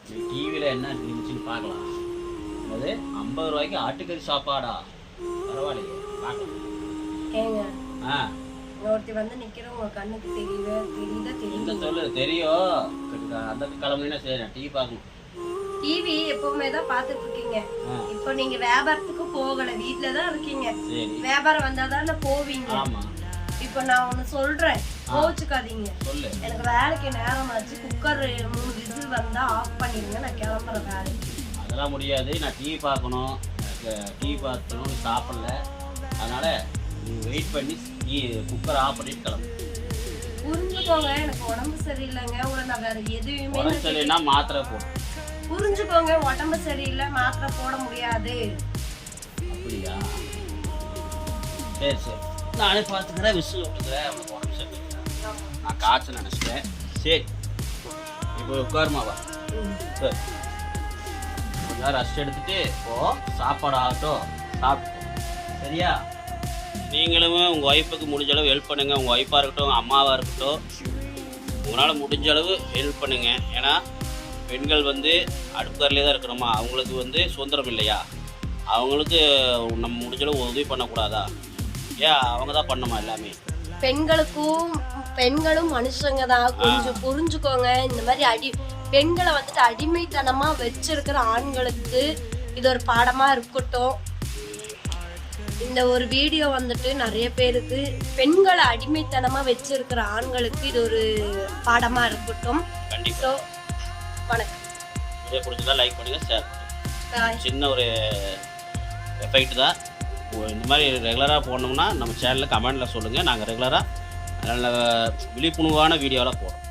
டிவியில் என்ன இருந்துச்சுன்னு பார்க்கலாம். அது 50 ரூபாய்க்கு ஆட்டுக்கறி சாப்பாடா? பரவாயில்லையே, பார்க்கலாம். ஏங்க ஆ, ஒருத்தி வந்து நிக்கிறோம், உங்க கண்ணுக்கு தெரியுதா? இந்த சொல்லு தெரியும். அந்த கிளம்புனா சரி, நான் டிவி பார்க்கணும். டிவி எப்பவுமே தான் பாத்துட்டு இருக்கீங்க. இப்போ நீங்க வியாபாரத்துக்கு போகல, வீட்ல தான் இருக்கீங்க. சரி, வியாபாரம் வந்தாதானே போவீங்க. ஆமா. இப்போ நான் ஒண்ணு சொல்றேன், கோச்சுக்காதீங்க. சொல்லு. எனக்கு வேலைக்கு நேரம் ஆச்சு. குக்கர் 3 விசில் வந்தா ஆஃப் பண்ணிடுங்க, நான் கிளம்புறேன் வேலைக்கு. அதெல்லாம் முடியாது, நான் டிவி பார்க்கணும். டிவி பார்க்கணும், சாப்பிடல. அதனால நீ வெயிட் பண்ணி குக்கர் ஆஃப் பண்ணிட்டு கிளம்பு. புரிஞ்சுக்கோங்க, எனக்கு உடம்பு சரியில்லைங்க. உங்களை நான் வேற எதுவுமே உடம்பு சரியில்லைன்னா மாத்திரை போடு. புரிஞ்சுக்கோங்க, உடம்பு சரியில்லை, மாத்திரை போட முடியாது. அப்படியா? சரி சரி, நானே பார்த்துக்கிறேன். விசில் விட்டுக்கிறேன். உனக்கு உடம்பு சரியில்லை, நான் காய்ச்சல் நினச்சிட்டேன். சரி, இப்போ உட்காருமாவா? சரி, கொஞ்ச நேரம் ரெஸ்ட் எடுத்துட்டு இப்போ சாப்பாடு ஆகட்டும், சாப்பிட்டு. சரியா? நீங்களும் உங்கள் ஒய்ஃபுக்கு முடிஞ்ச அளவு ஹெல்ப் பண்ணுங்கள். உங்கள் ஒய்ஃபாக இருக்கட்டும், உங்கள் அம்மாவாக இருக்கட்டும், உங்களால் முடிஞ்ச அளவு ஹெல்ப் பண்ணுங்கள். ஏன்னா பெண்கள் வந்து அடுப்புக்காரிலே தான் இருக்கணுமா? அவங்களுக்கு வந்து சுதந்திரம் இல்லையா? அவங்களுக்கு நம்ம முடிஞ்ச அளவு உதவி பண்ணக்கூடாதா? ஏன் அவங்க தான் பண்ணணுமா எல்லாமே? பெண்களும் மனுஷங்க தான், கொஞ்சம் புரிஞ்சுக்கோங்க. இந்த மாதிரி பெண்களை வந்துட்டு அடிமைத்தனமா வச்சிருக்கிற ஆண்களுக்கு இது ஒரு பாடமா இருக்கட்டும். இந்த ஒரு வீடியோ வந்துட்டு நிறைய பேருக்கு, பெண்களை அடிமைத்தனமா வச்சிருக்கிற ஆண்களுக்கு இது ஒரு பாடமா இருக்கட்டும். கண்டிப்பா. வணக்கம். வீடியோ பிடிச்சதா லைக் பண்ணுங்க, ஷேர் பண்ணுங்க. சின்ன ஒரு எஃபெக்ட் தான். இந்த மாதிரி ரெகுலராக போடணும்னா நம்ம சேனலில் கமெண்டில் சொல்லுங்கள். நாங்கள் ரெகுலராக நல்ல விழிப்புணர்வான வீடியோலாம் போடுறோம்.